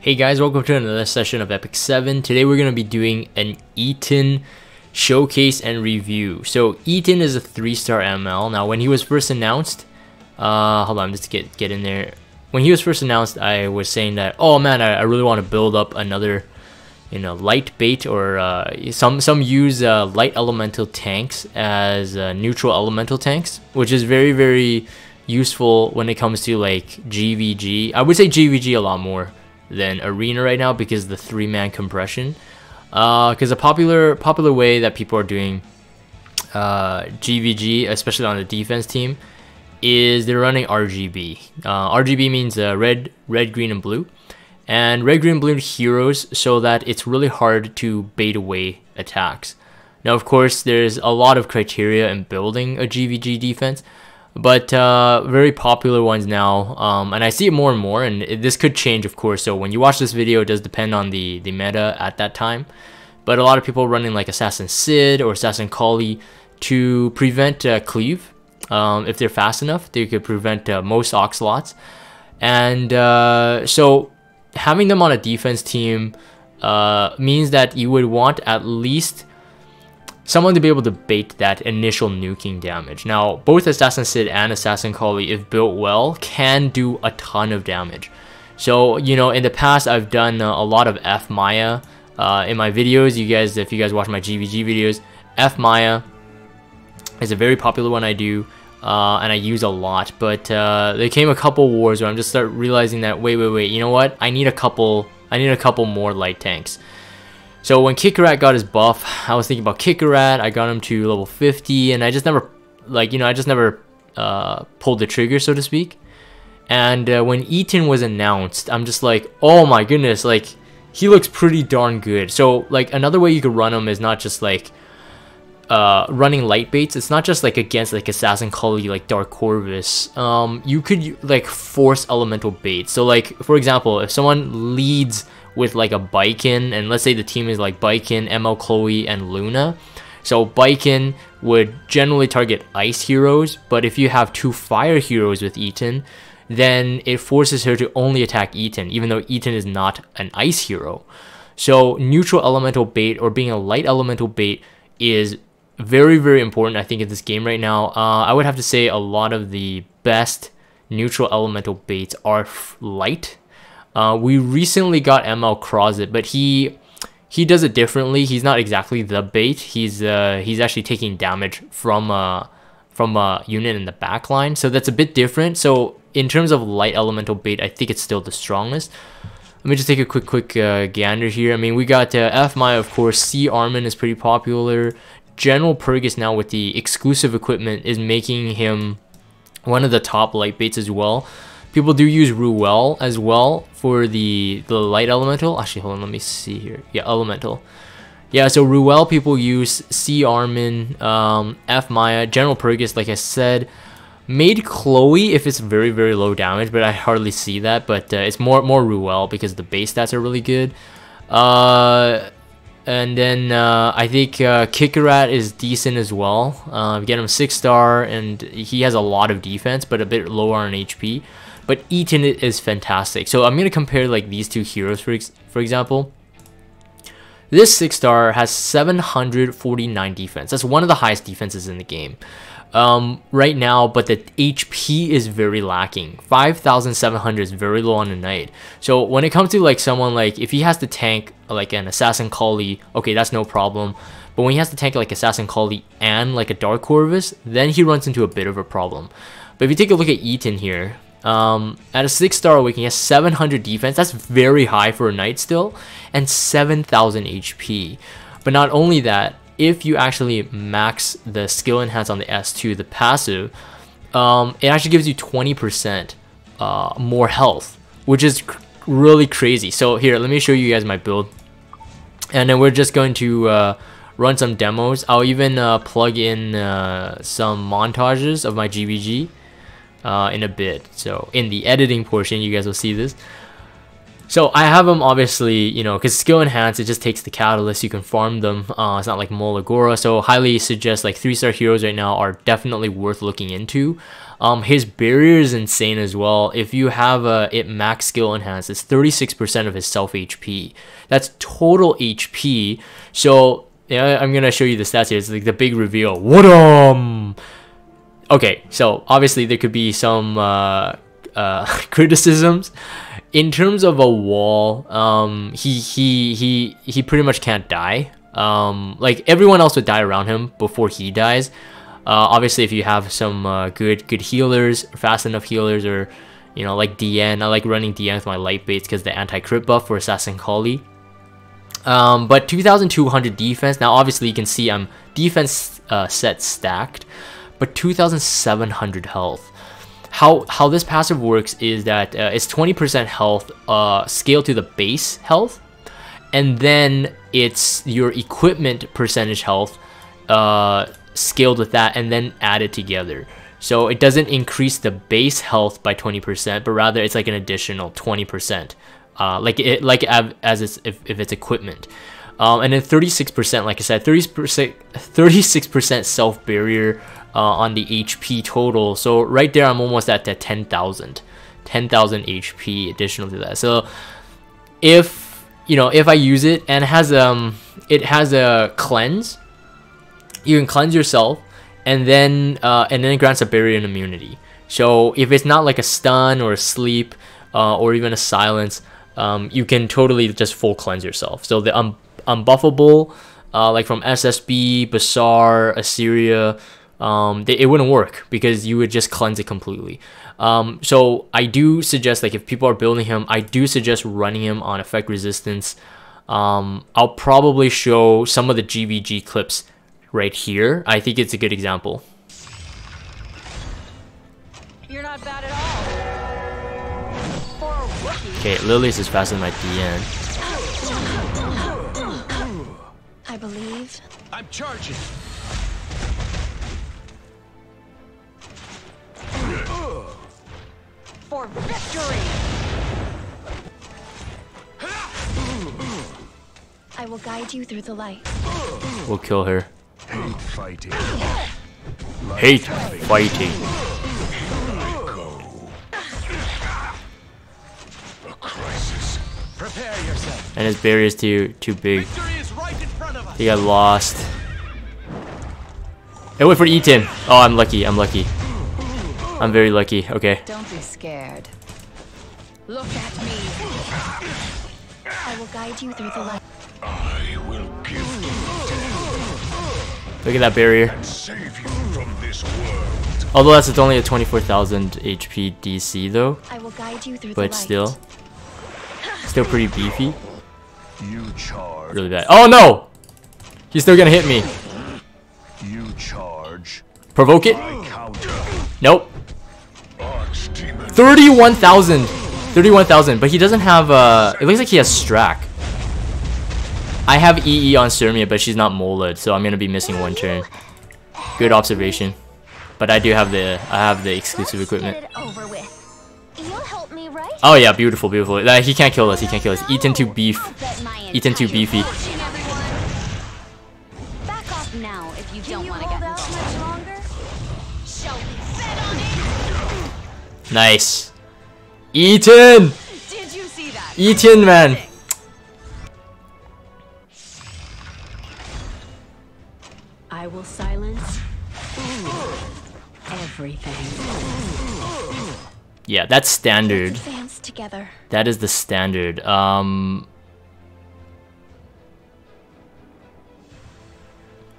Hey guys, welcome to another session of Epic 7. Today we're going to be doing an Eaton showcase and review. So Eaton is a 3-star ML. Now when he was first announced, hold on, just get in there. When he was first announced, I was saying that, oh man, I really want to build up another, light bait, or some use light elemental tanks as neutral elemental tanks, which is very useful when it comes to like GVG. I would say GVG a lot more than arena right now because the 3-man compression. Because a popular way that people are doing GVG, especially on the defense team, is they're running RGB. RGB means red, green, and blue, and red, green, blue heroes, so that it's really hard to bait away attacks. Now, of course, there's a lot of criteria in building a GVG defense, but very popular ones now, and I see it more and more, and this could change, of course. So when you watch this video, it does depend on the meta at that time, but a lot of people are running like Assassin Sid or Assassin Kali to prevent cleave. If they're fast enough, they could prevent most oxalots, and so having them on a defense team means that you would want at least someone to be able to bait that initial nuking damage. Now, both Assassin Sid and Assassin Kali, if built well, can do a ton of damage. So, in the past, I've done a lot of F Maya in my videos. If you guys watch my GVG videos, F Maya is a very popular one I do, and I use a lot. But there came a couple wars where I'm just start realizing that wait, you know what? I need a couple more light tanks. So when Kickarat got his buff, I was thinking about Kickarat. I got him to level 50, and I just never, pulled the trigger, so to speak. And when Eaton was announced, I'm just like, oh my goodness, like he looks pretty darn good. So like another way you could run him is not just like running light baits. It's not just like against like Assassin Kali, like Dark Corvus. You could like force elemental baits. So like, for example, if someone leads with like a Baiken, and let's say the team is like Baiken, ML Chloe, and Luna. So Baiken would generally target ice heroes, but if you have 2 fire heroes with Eaton, then it forces her to only attack Eaton, even though Eaton is not an ice hero. So neutral elemental bait, or being a light elemental bait, is very important, I think, in this game right now. I would have to say a lot of the best neutral elemental baits are light. We recently got ML Crozet, but he does it differently. He's not exactly the bait. He's actually taking damage from a unit in the back line, so that's a bit different. So in terms of light elemental bait, I think it's still the strongest. Let me just take a quick gander here. I mean, we got F Maya, of course. C Armin is pretty popular. General Purgus now with the exclusive equipment is making him one of the top light baits as well. People do use Ruel as well for the light elemental. Actually, hold on, let me see here. Yeah, elemental. Yeah, so Ruel people use, C Armin, F Maya, General Purgus, like I said. Made Chloe if it's very low damage, but I hardly see that. But it's more Ruel because the base stats are really good. And then I think Kickarat is decent as well. Get him 6-star, and he has a lot of defense, but a bit lower on HP. But Eaton is fantastic. So I'm gonna compare like these 2 heroes for example. This 6-star has 749 defense. That's one of the highest defenses in the game right now, but the HP is very lacking. 5,700 is very low on the night. So when it comes to like someone, like if he has to tank like an Assassin Kali, okay, that's no problem. But when he has to tank like Assassin Kali and like a Dark Corvus, then he runs into a bit of a problem. But if you take a look at Eaton here, at a 6-star awakening, he has 700 defense. That's very high for a knight still, and 7,000 HP. But not only that, if you actually max the skill enhance on the S2, the passive, it actually gives you 20% more health, which is really crazy. So here, let me show you guys my build, and then we're just going to run some demos. I'll even plug in some montages of my GVG in a bit. So in the editing portion, you guys will see this. So I have them obviously, you know, because skill enhance, it just takes the catalyst, you can farm them. It's not like Molagora, so highly suggest like 3-star heroes right now are definitely worth looking into. His barrier is insane as well. If you have it max skill enhance, it's 36% of his self HP. That's total HP. So yeah, I'm gonna show you the stats here. It's like the big reveal. What Okay, so obviously there could be some criticisms. In terms of a wall, he pretty much can't die. Like everyone else would die around him before he dies. Obviously, if you have some good healers, fast enough healers, or you know, like DN. I like running DN with my light baits because the anti-crit buff for Assassin Kali. But 2,200 defense. Now, obviously, you can see I'm defense set stacked, but 2,700 health. How this passive works is that it's 20% health scaled to the base health, and then it's your equipment percentage health scaled with that, and then added together. So it doesn't increase the base health by 20%, but rather it's like an additional 20%, if it's equipment. And then 36%, like I said, 36% self barrier on the HP total. So right there, I'm almost at that 10,000 HP additional to that. So if I use it, and it has a cleanse, you can cleanse yourself, and then it grants a barrier and immunity. So if it's not like a stun or a sleep or even a silence, you can totally just full cleanse yourself. So the unbuffable, like from SSB, Bazaar, Assyria, it wouldn't work because you would just cleanse it completely. So I do suggest, like, if people are building him, I do suggest running him on effect resistance. I'll probably show some of the GVG clips right here. I think it's a good example. You're not bad at all. For a rookie. Okay, Lily's is faster than my DN. I believe. I'm charging. For victory. I will guide you through the light. We'll kill her. Hate fighting. Hate fighting. A crisis. Prepare yourself. And his barrier is too big. Victory is right in front of us. He got lost. Hey, wait for Eaton. Oh, I'm lucky. I'm lucky. I'm very lucky. Okay. Don't be scared. Look at me. I will guide you through the light. I will give you death Look at that barrier. and save you from this world. Although that's only a 24,000 HP DC though, I will guide you through the but light. still pretty beefy. You charge. Really bad. Oh no! He's still gonna hit me. You charge. Provoke it? I counter. Nope. Archdemon. 31,000. 31,000. But he doesn't have. It looks like he has Strack. I have EE on Sturmia, but she's not molded, so I'm gonna be missing one turn. Good observation. But I do have the exclusive equipment. Get it over with. You'll help me, right? Oh yeah, beautiful, beautiful. He can't kill us. He can't kill us. Eaton too beef. Eaton too beefy. Back off now if you don't want to get involved. Much longer? Shall we bet on it? Nice. Eaton! Did you see that? Eaton, man. I will silence everything. Yeah, that's standard. Let's advance together. That is the standard. Gonna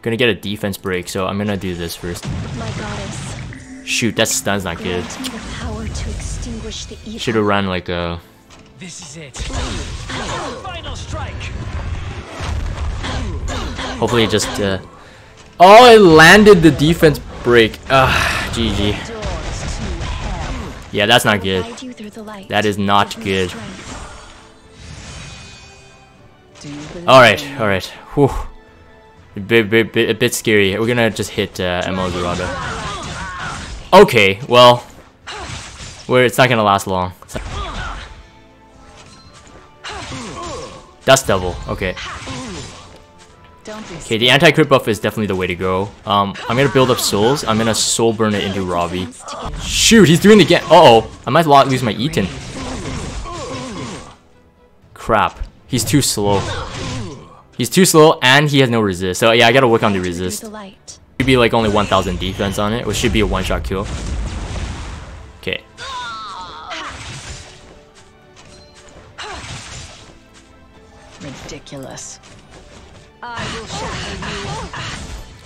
get a defense break, so I'm gonna do this first. My goddess. Shoot, that stun's not good. Grant me the power to extinguish the evil. Should have run like a. This is it. Final strike. Hopefully, it just. Oh, it landed the defense break. GG. Doors to hell. Yeah, that's not good. Guide you through the light. That is not Give me good. strength. Do you believe Alright, in me? alright. Whew. A bit scary. We're gonna just hit ML Dorado. Okay, well. It's not gonna last long. That's double. Okay. Don't be Okay, the anti-crit buff is definitely the way to go. I'm gonna build up souls. I'm gonna soul burn it into Robbie. Shoot, he's doing it again. Uh-oh. I might lose my Eaton. Crap. He's too slow. He's too slow and he has no resist. So yeah, I gotta work on the resist. Should be like only 1000 defense on it, which should be a one-shot kill. Okay. ridiculous.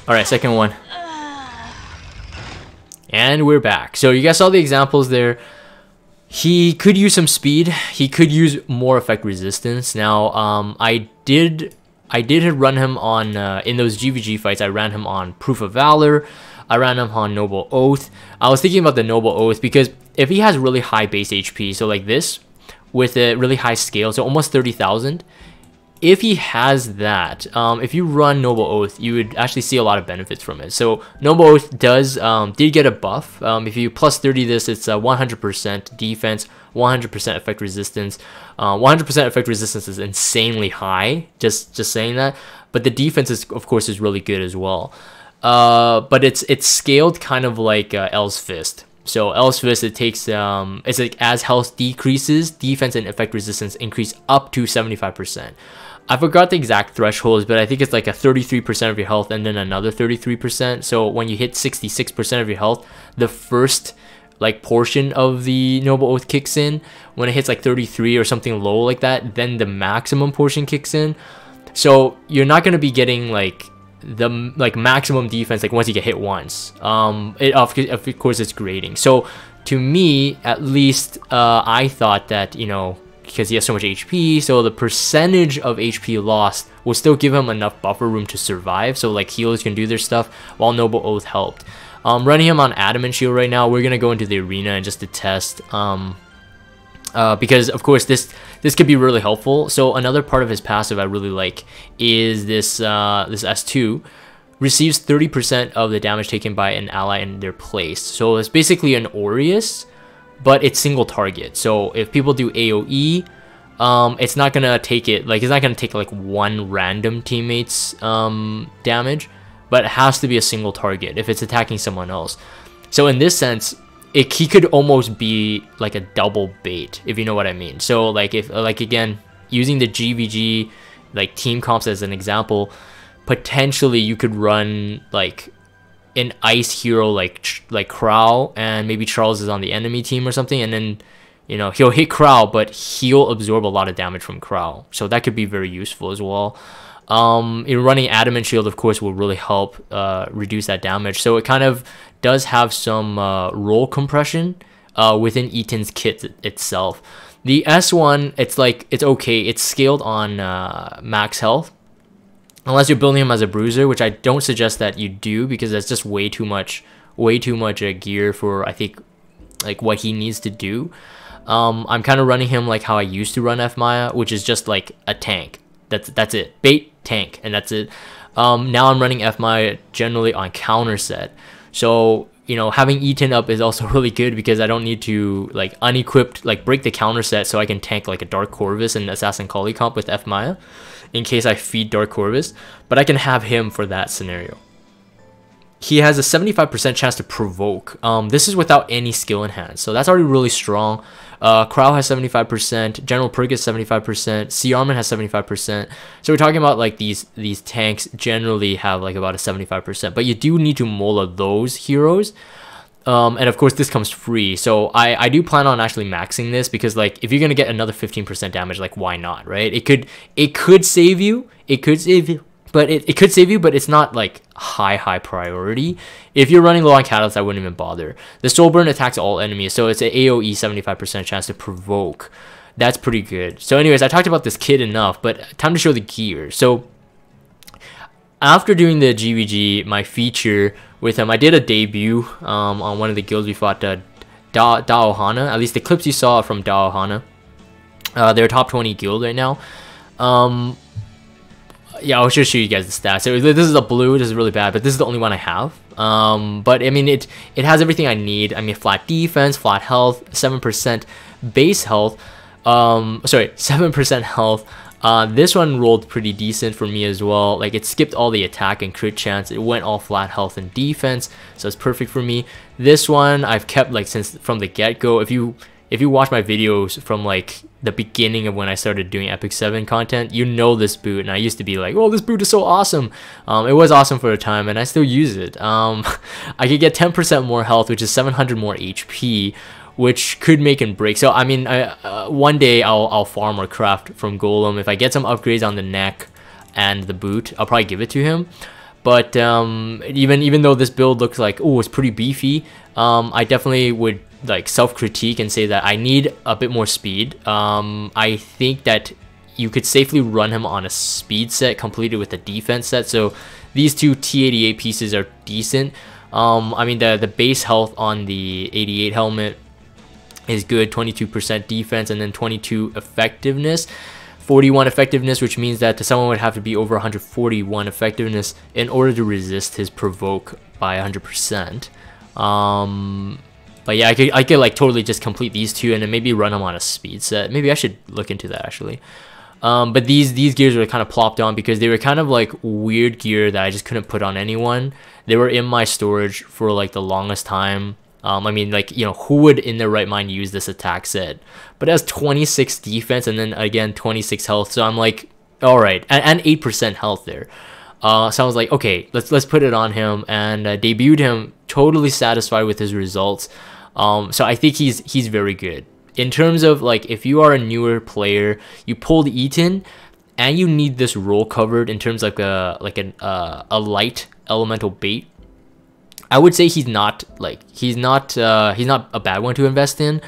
Alright, second one. And we're back. So you guys saw the examples there. He could use some speed. He could use more effect resistance. Now, I did run him on, in those GVG fights, I ran him on Proof of Valor. I ran him on Noble Oath. I was thinking about the Noble Oath because if he has really high base HP, so like this, with a really high scale, so almost 30,000, if he has that, if you run Noble Oath, you would actually see a lot of benefits from it. So Noble Oath did get a buff. If you plus 30 this, it's 100% defense, 100% effect resistance. 100% effect resistance is insanely high, just saying that. But the defense is, of course, is really good as well. But it's scaled kind of like L's Fist. So L's Fist, it takes it's like as health decreases, defense and effect resistance increase up to 75%. I forgot the exact thresholds, but I think it's like a 33% of your health and then another 33%. So when you hit 66% of your health, the first like portion of the Noble Oath kicks in. When it hits like 33 or something low like that, then the maximum portion kicks in. So you're not going to be getting like the maximum defense like once you get hit once. Of course it's grading. So to me at least, I thought that, you know, because he has so much HP, so the percentage of HP lost will still give him enough buffer room to survive, so like healers can do their stuff while Noble Oath helped. Running him on Adamant Shield right now, we're gonna go into the arena and just to test, because of course this could be really helpful. So another part of his passive I really like is this this S2 receives 30% of the damage taken by an ally in their place. So it's basically an Aureus, but it's single target. So if people do AoE, it's not gonna take it, like it's not gonna take like one random teammate's damage, but it has to be a single target if it's attacking someone else. So in this sense, he could almost be like a double bait, if you know what I mean. So like if again, using the GVG like team comps as an example, potentially you could run like an ice hero like Crow, and maybe Charles is on the enemy team or something, and then, you know, he'll hit Crow, but he'll absorb a lot of damage from Crow. So that could be very useful as well. Running Adamant Shield, of course, will really help reduce that damage. So it kind of does have some roll compression within Eaton's kit itself. The S1, it's okay. It's scaled on max health. Unless you're building him as a bruiser, which I don't suggest that you do, because that's just way too much gear for, I think, like what he needs to do. I'm kind of running him like how I used to run F Maya, which is just like a tank. That's it. Bait, tank, and that's it. Now I'm running F Maya generally on counter set. So, you know, having Eaton up is also really good because I don't need to like unequipped, like break the counter set so I can tank like a Dark Corvus and Assassin Collie comp with F Maya in case I feed Dark Corvus, but I can have him for that scenario. He has a 75% chance to provoke. This is without any skill enhance, so that's already really strong. Crow has 75%, General Perk is 75%, Sea Armin has 75%. So we're talking about like these tanks generally have like about a 75%, but you do need to mola those heroes. And of course this comes free, so I do plan on actually maxing this, because like if you're gonna get another 15% damage, like why not, right? It could save you, but it could save you, but it's not like high priority. If you're running low on catalyst, I wouldn't even bother. The Soul Burn attacks all enemies, so it's an AoE 75% chance to provoke. That's pretty good. So anyways, I talked about this kit enough, but time to show the gear. So after doing the GVG, my feature with him, I did a debut on one of the guilds we fought, Daohana. At least the clips you saw from Daohana. They're a top 20 guild right now. Yeah, I'll just show you guys the stats. So this is a blue, this is really bad, but this is the only one I have. But I mean, it has everything I need. I mean, flat defense, flat health, 7% base health. Sorry, 7% health, This one rolled pretty decent for me as well. Like, it skipped all the attack and crit chance. It went all flat health and defense, so it's perfect for me. This one I've kept like since from the get-go. If you watch my videos from like the beginning of when I started doing Epic 7 content, you know this boot, and I used to be like, oh, this boot is so awesome. It was awesome for a time, and I still use it. I could get 10% more health, which is 700 more HP, which could make and break. So I mean, one day I'll farm or craft from Golem. If I get some upgrades on the neck and the boot, I'll probably give it to him. But even though this build looks like, oh, it's pretty beefy, I definitely would like self-critique and say that I need a bit more speed. I think that you could safely run him on a speed set completed with a defense set. So these two T88 pieces are decent. I mean, the base health on the 88 helmet is good, 22% defense, and then 22 effectiveness, 41 effectiveness, which means that someone would have to be over 141 effectiveness in order to resist his provoke by 100%. But yeah, I could like totally just complete these two and then maybe run them on a speed set. Maybe I should look into that actually. But these gears were kind of plopped on because they were kind of like weird gear that I just couldn't put on anyone. They were in my storage for like the longest time. I mean, like, you know, who would in their right mind use this attack set? But it has 26 defense and then again 26 health. So I'm like, all right, and 8% health there. So I was like, okay, let's put it on him, and debuted him totally satisfied with his results. So I think he's very good. In terms of like, if you are a newer player, you pulled Eaton, and you need this role covered in terms of a light elemental bait, I would say he's not a bad one to invest in.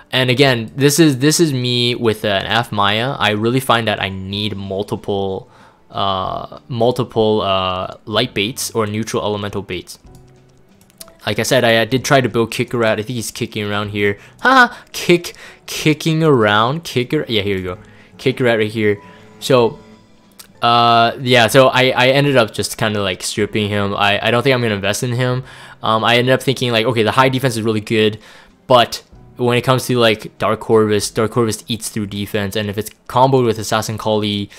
And again, this is me with an F Maya. I really find that I need multiple light baits or neutral elemental baits. Like I said, I did try to build Kicker out. I think he's kicking around here. Ha! Kicking around. Kicker. Yeah, here we go. Kicker out right here. So, yeah. So I ended up just kind of like stripping him. I don't think I'm gonna invest in him. I ended up thinking like, okay, the high defense is really good, but when it comes to like Dark Corvus eats through defense, and if it's comboed with Assassin Collie,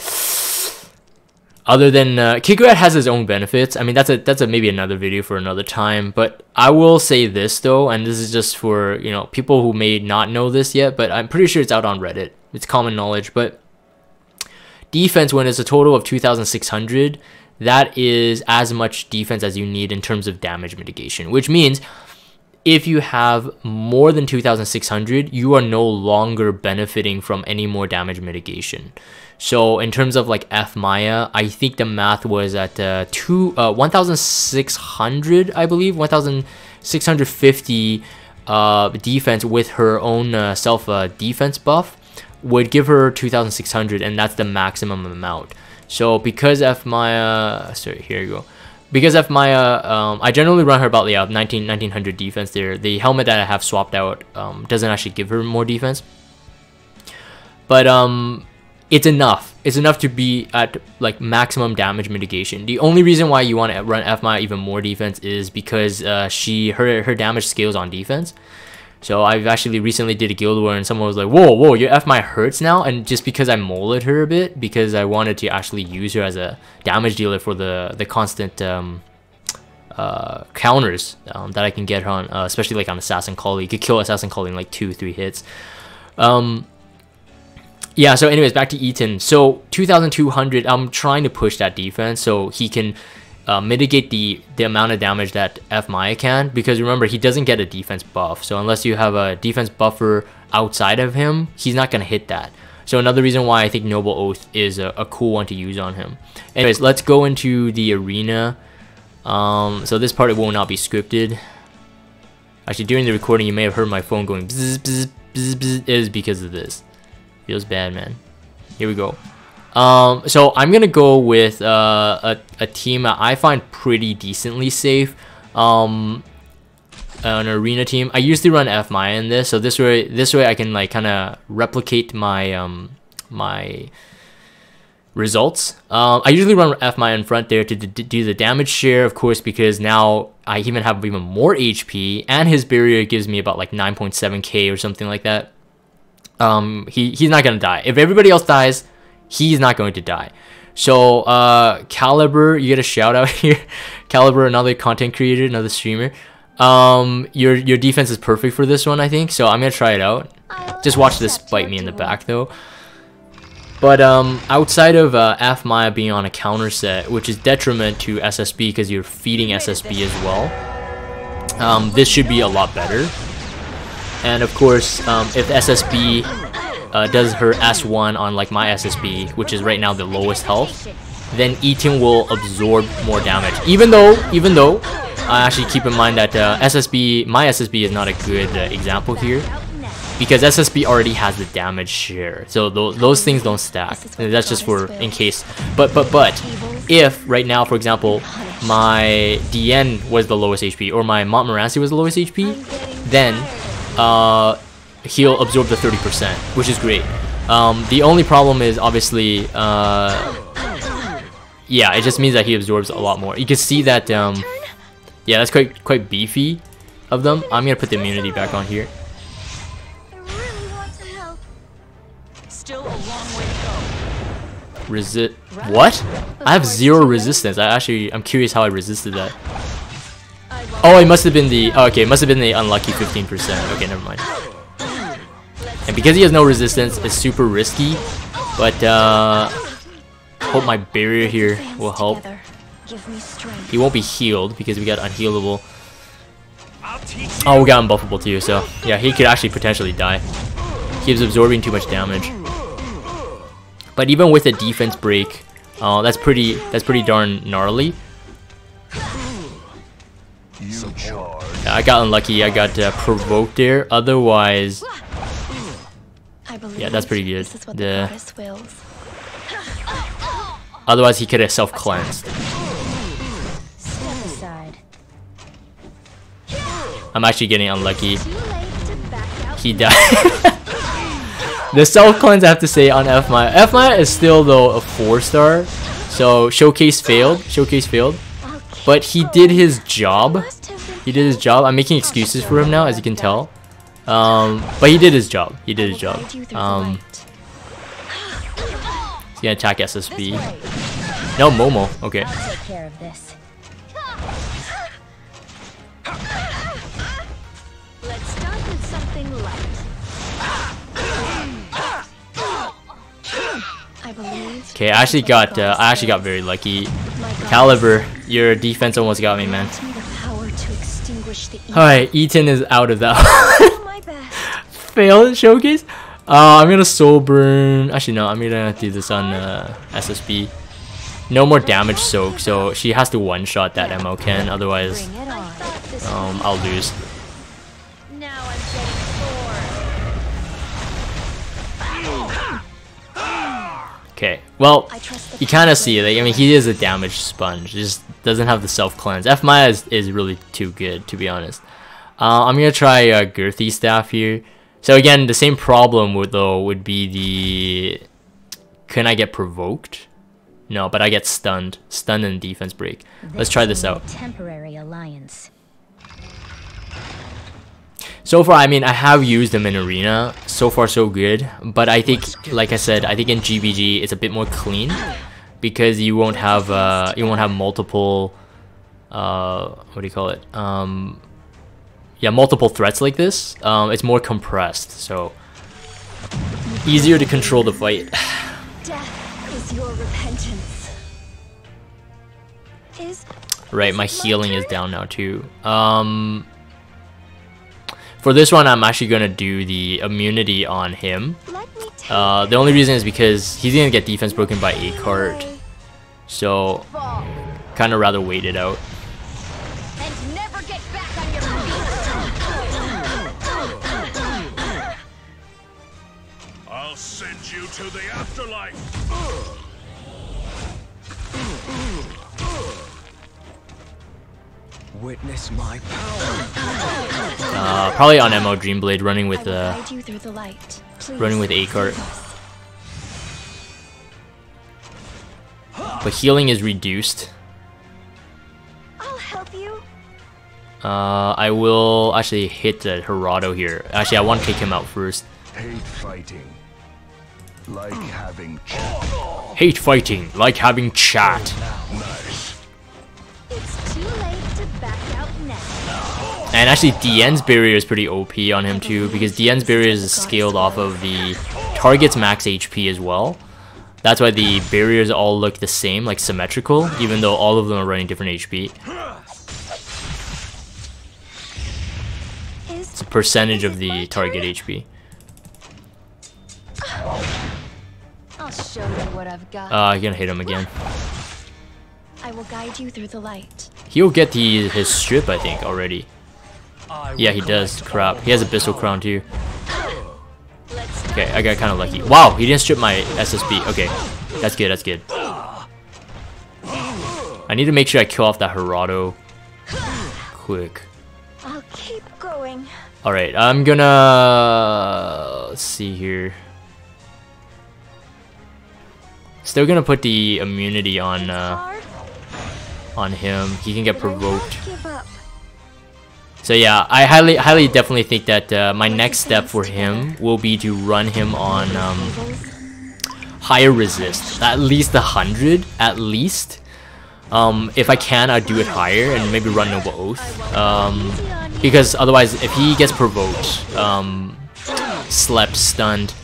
other than Kikurat has his own benefits. I mean, that's a maybe another video for another time. But I will say this though, and this is just for, you know, people who may not know this yet, but I'm pretty sure it's out on Reddit. It's common knowledge. But defense, when it's a total of 2,600, that is as much defense as you need in terms of damage mitigation, which means if you have more than 2,600, you are no longer benefiting from any more damage mitigation. So in terms of like F Maya, I think the math was at 1,600, I believe, 1,650 defense with her own self defense buff would give her 2,600, and that's the maximum amount. So because F Maya, sorry, here you go. Because F Maya, I generally run her about 1900 defense there. The helmet that I have swapped out doesn't actually give her more defense. But it's enough. It's enough to be at like maximum damage mitigation. The only reason why you want to run F Maya even more defense is because her damage scales on defense. So I've actually recently did a guild war and someone was like, whoa, your F Maya hurts now? And just because I molded her a bit, because I wanted to actually use her as a damage dealer for the constant counters that I can get her on, especially like on Assassin Collie. You could kill Assassin Collie in like 2-3 hits. Yeah, so anyways, back to Eaton. So 2,200, I'm trying to push that defense so he can mitigate the amount of damage that F Maya can, because remember, he doesn't get a defense buff. So unless you have a defense buffer outside of him, he's not going to hit that. So another reason why I think Noble Oath is a cool one to use on him. Anyways, let's go into the arena. So this part, it will not be scripted. Actually, during the recording, you may have heard my phone going bzz, bzz, bzz, bzz. It is because of this. Feels bad, man. Here we go. So I'm gonna go with a team that I find pretty decently safe. An arena team. I usually run F Maya in this, so this way I can like kind of replicate my my results. I usually run F Maya in front there to do the damage share, of course, because now I even have even more HP, and his barrier gives me about like 9.7k or something like that. He's not gonna die. If everybody else dies, he's not going to die. So Caliber, you get a shout out here. Caliber, another content creator, another streamer. Your defense is perfect for this one, I think. So I'm gonna try it out. Just watch this bite me in the back though. But outside of F Maya being on a counter set, which is detriment to SSB because you're feeding SSB as well, this should be a lot better. And of course, if SSB does her S1 on like my SSB, which is right now the lowest health, then Eaton will absorb more damage. Even though I actually keep in mind that my SSB is not a good example here, because SSB already has the damage share, so those things don't stack. That's just for in case. But if right now, for example, my DN was the lowest HP or my Montmorency was the lowest HP, then he'll absorb the 30%, which is great. The only problem is obviously, yeah, it just means that he absorbs a lot more. You can see that, yeah, that's quite beefy of them. I'm gonna put the immunity back on here. Still a long way to go. Resist? What? I have 0 resistance. I'm curious how I resisted that. Oh, it must have been the. Oh, okay, it must have been the unlucky 15%. Okay, never mind. And because he has no resistance, it's super risky. But hope my barrier here will help. He won't be healed because we got unhealable. Oh, we got unbuffable too. So yeah, he could actually potentially die. He's absorbing too much damage. But even with a defense break, that's pretty darn gnarly. Yeah, I got unlucky. I got provoked there. Otherwise, yeah, that's pretty good. Otherwise, he could have self-cleansed. I'm actually getting unlucky. He died. The self-cleanse, I have to say, on F Maya. F Maya is still, though, a 4-star. So, Showcase failed. Showcase failed. But he did his job. He did his job. I'm making excuses for him now, as you can tell. But he did his job. He did his job. He's gonna attack SSB. No, Momo. Okay. Take care of this. Let's start with something light. Okay, I actually got very lucky. Caliber, your defense almost got me, man. Alright, Eaton is out of that. Failed showcase. I'm gonna soul burn. Actually, no, I'm gonna do this on SSB. No more damage soak, so she has to one-shot that MO Ken, otherwise I'll lose. Now I'm getting Okay, well, you kind of see it. Like, I mean, he is a damage sponge. He just doesn't have the self-cleanse. F Maya is really too good, to be honest. I'm gonna try Girthy Staff here. So again, the same problem would be the... Can I get provoked? No, but I get stunned. Stunned and defense break. Let's try this out. Temporary alliance. So far, I mean, I have used them in Arena. So far, so good. But I think, like I said, I think in GBG it's a bit more clean because you won't have multiple, what do you call it? Yeah, multiple threats like this. It's more compressed, so easier to control the fight. Death is your repentance. Right, my healing is down now too. For this one, I'm actually gonna do the immunity on him. The only reason is because he's gonna get defense broken by a card, so kind of rather wait it out. And never get back on your feet. I'll send you to the afterlife. Witness my power. Probably on MO Dreamblade, running with a cart. But healing is reduced. I'll help you. I will actually hit the Hirado here. Actually, I want to take him out first. Hate fighting. Like having chat. Hate fighting, like having chat. Nice. It's too late to back out now. And actually, DN's barrier is pretty OP on him too, because DN's barrier is scaled off of the target's max HP as well. That's why the barriers all look the same, like symmetrical, even though all of them are running different HP. It's a percentage of the target HP. I'll show you what I've got. You're gonna hit him again. I will guide you through the light. He'll get his strip, I think, already. Yeah, he does. Crap. He has Abyssal Crown too. Okay, I got kind of lucky. Wow, he didn't strip my SSB. Okay, that's good, that's good. I need to make sure I kill off that Gerardo quick. I'll keep going. Alright, I'm gonna... let's see here. Still gonna put the immunity on him. He can get provoked. So yeah, I highly definitely think that my next step for him will be to run him on higher resist, at least 100, at least. If I can, I'd do it higher and maybe run Noble Oath. Because otherwise, if he gets provoked, slept, stunned,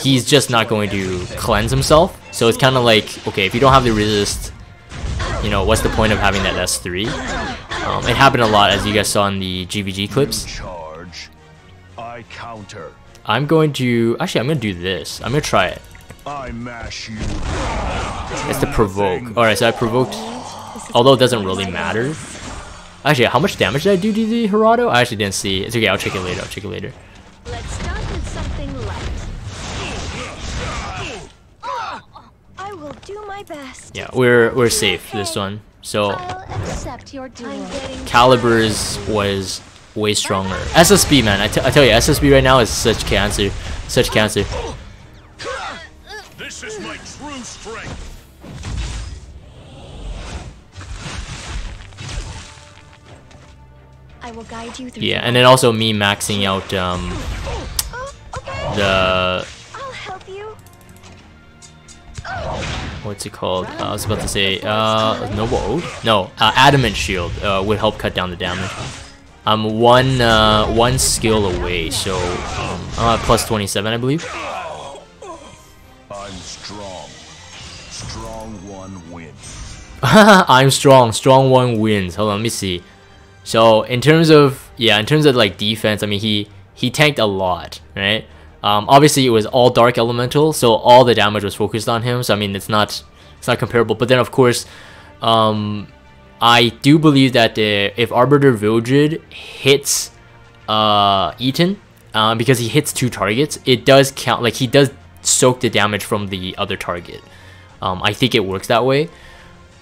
he's just not going to cleanse himself. So it's kind of like, okay, if you don't have the resist, you know, what's the point of having that S3? It happened a lot, as you guys saw in the GVG clips. Charge. I counter. I'm going to... actually, I'm going to do this. I'm going to try it. I mash you. It's the provoke. Alright, so I provoked... although it doesn't really matter. Actually, how much damage did I do to the Gerardo? I actually didn't see. It's okay, I'll check it later. I'll check it later. Let's start with something light. I will do my best. Yeah, we're safe this one. So I'll accept your duel. Calibur's was way stronger. SSB, man, I tell you, SSB right now is such cancer, such cancer. This is my true strength. I will guide you through. Yeah, and then also me maxing out the I'll help you. what's it called? I was about to say Noble Oath? No, Adamant Shield would help cut down the damage. I'm one skill away, so I'm at plus 27, I believe. I'm strong. Strong one wins. I'm strong. Strong one wins. Hold on, let me see. So in terms of like defense, I mean he tanked a lot, right? Obviously it was all dark elemental, so all the damage was focused on him. So I mean it's not comparable. But then of course, I do believe that if Arbiter Vildred hits Eaton, because he hits 2 targets, it does count. Like he does soak the damage from the other target. I think it works that way.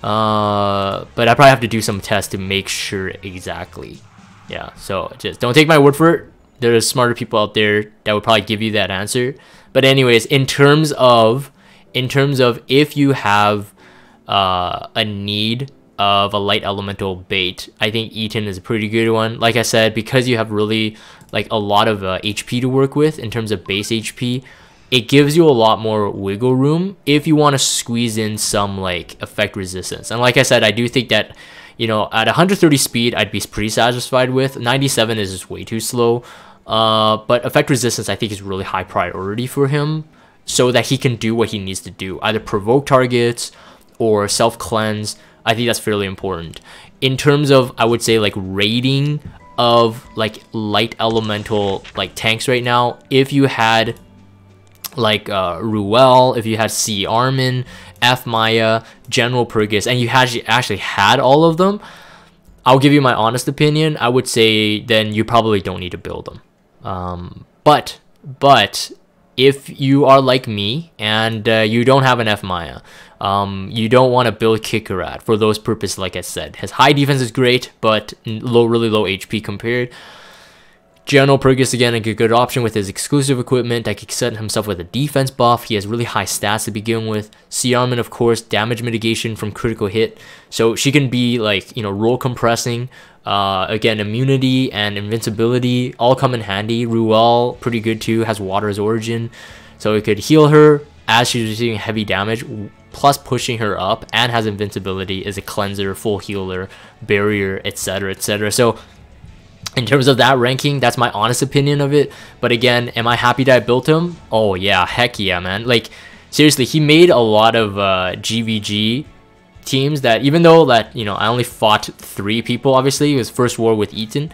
But I probably have to do some tests to make sure exactly. Yeah, so just don't take my word for it. There's smarter people out there that would probably give you that answer. But anyways, in terms of if you have a need of a light elemental bait, I think Eaton is a pretty good one. Like I said, because you have really like a lot of HP to work with in terms of base HP, it gives you a lot more wiggle room if you want to squeeze in some like effect resistance. And like I said, I do think that, you know, at 130 speed, I'd be pretty satisfied with. 97 is just way too slow. But effect resistance, I think, is really high priority for him, so that he can do what he needs to do, either provoke targets or self-cleanse. I think that's fairly important. In terms of, I would say, like rating of like light elemental like tanks right now, if you had like Ruel, if you had C Armin, F Maya, General Purgus, and you actually had all of them, I'll give you my honest opinion. I would say then you probably don't need to build them. But if you are like me and you don't have an F Maya, you don't want to build Kikarat for those purposes. Like I said, his high defense is great, but really low HP compared. General Purgus, again, a good option with his exclusive equipment that can set himself with a defense buff. He has really high stats to begin with. C Armin, of course, damage mitigation from critical hit. So she can be like, you know, roll compressing. Again, immunity and invincibility all come in handy. Ruel, pretty good too, has water as origin. So it could heal her as she's receiving heavy damage, plus pushing her up, and has invincibility, is a cleanser, full healer, barrier, etc, etc. So in terms of that ranking, that's my honest opinion of it. But again, am I happy that I built him? Oh yeah, heck yeah, man. Like seriously, he made a lot of GVG teams that, even though that, you know, I only fought 3 people, obviously it was first war with Eaton,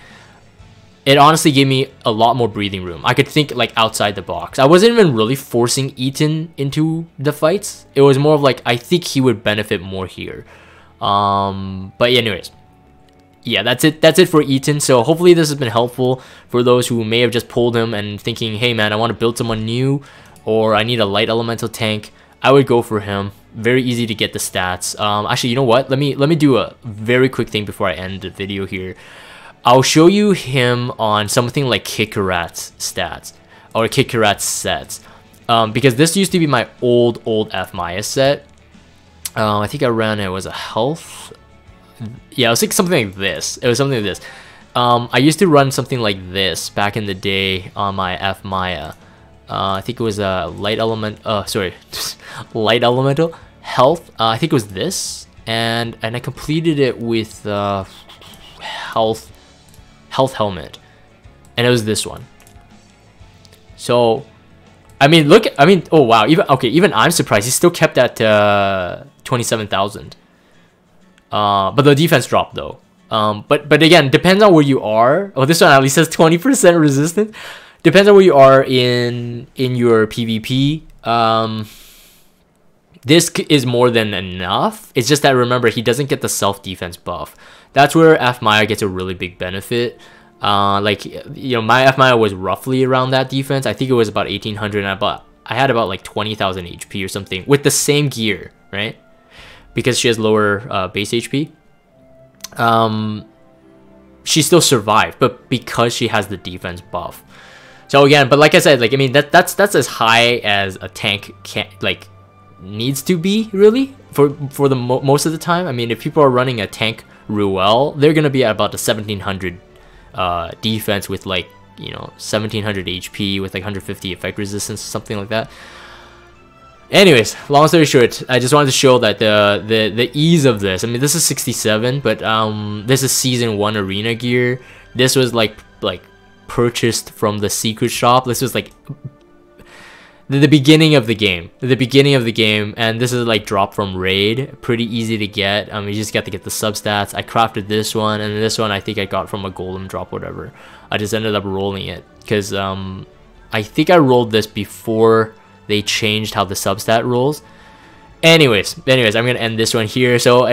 it honestly gave me a lot more breathing room. I could think like outside the box. I wasn't even really forcing Eaton into the fights. It was more of like, I think he would benefit more here. But anyways, yeah, that's it for Eaton. So hopefully this has been helpful for those who may have just pulled him and thinking, hey man, I want to build someone new, or I need a light elemental tank. I would go for him. Very easy to get the stats. Actually, you know what? Let me do a very quick thing before I end the video here. I'll show you him on something like Kikarat's stats or Kikarat's sets, because this used to be my old F Maya set. I think I ran it was a health. Yeah, it was like something like this. It was something like this. I used to run something like this back in the day on my F Maya. I think it was a light element. Sorry, light elemental health. I think it was this, and I completed it with health helmet, and it was this one. So I mean, look, I mean, oh wow, even I'm surprised he still kept that 27,000. But the defense dropped though. But again, depends on where you are. Oh, this one at least has 20% resistance. Depends on where you are in your PvP. This is more than enough. It's just that, remember, he doesn't get the self-defense buff. That's where F Maya gets a really big benefit. Like, you know, my F Maya was roughly around that defense. I think it was about 1800, and I had about like 20,000 HP or something with the same gear, right? Because she has lower base HP. She still survived, but because she has the defense buff. So again, but like I said, like, I mean, that's as high as a tank needs to be, really, for the most of the time. I mean, if people are running a tank Ruel, they're gonna be at about the 1700 defense with, like, you know, 1700 HP with like 150 effect resistance, something like that. Anyways, long story short, I just wanted to show that the ease of this. I mean, this is 67, but this is season 1 arena gear. This was like purchased from the secret shop. This was like the beginning of the game, and this is like dropped from raid. Pretty easy to get. You just got to get the substats. I crafted this one, and this one I think I got from a golem drop, whatever. I just ended up rolling it because I think I rolled this before they changed how the substat rolls. Anyways, I'm gonna end this one here. So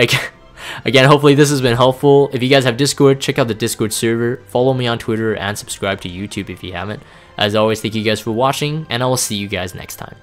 again, hopefully this has been helpful. If you guys have Discord, check out the Discord server. Follow me on Twitter and subscribe to YouTube if you haven't. As always, thank you guys for watching, and I will see you guys next time.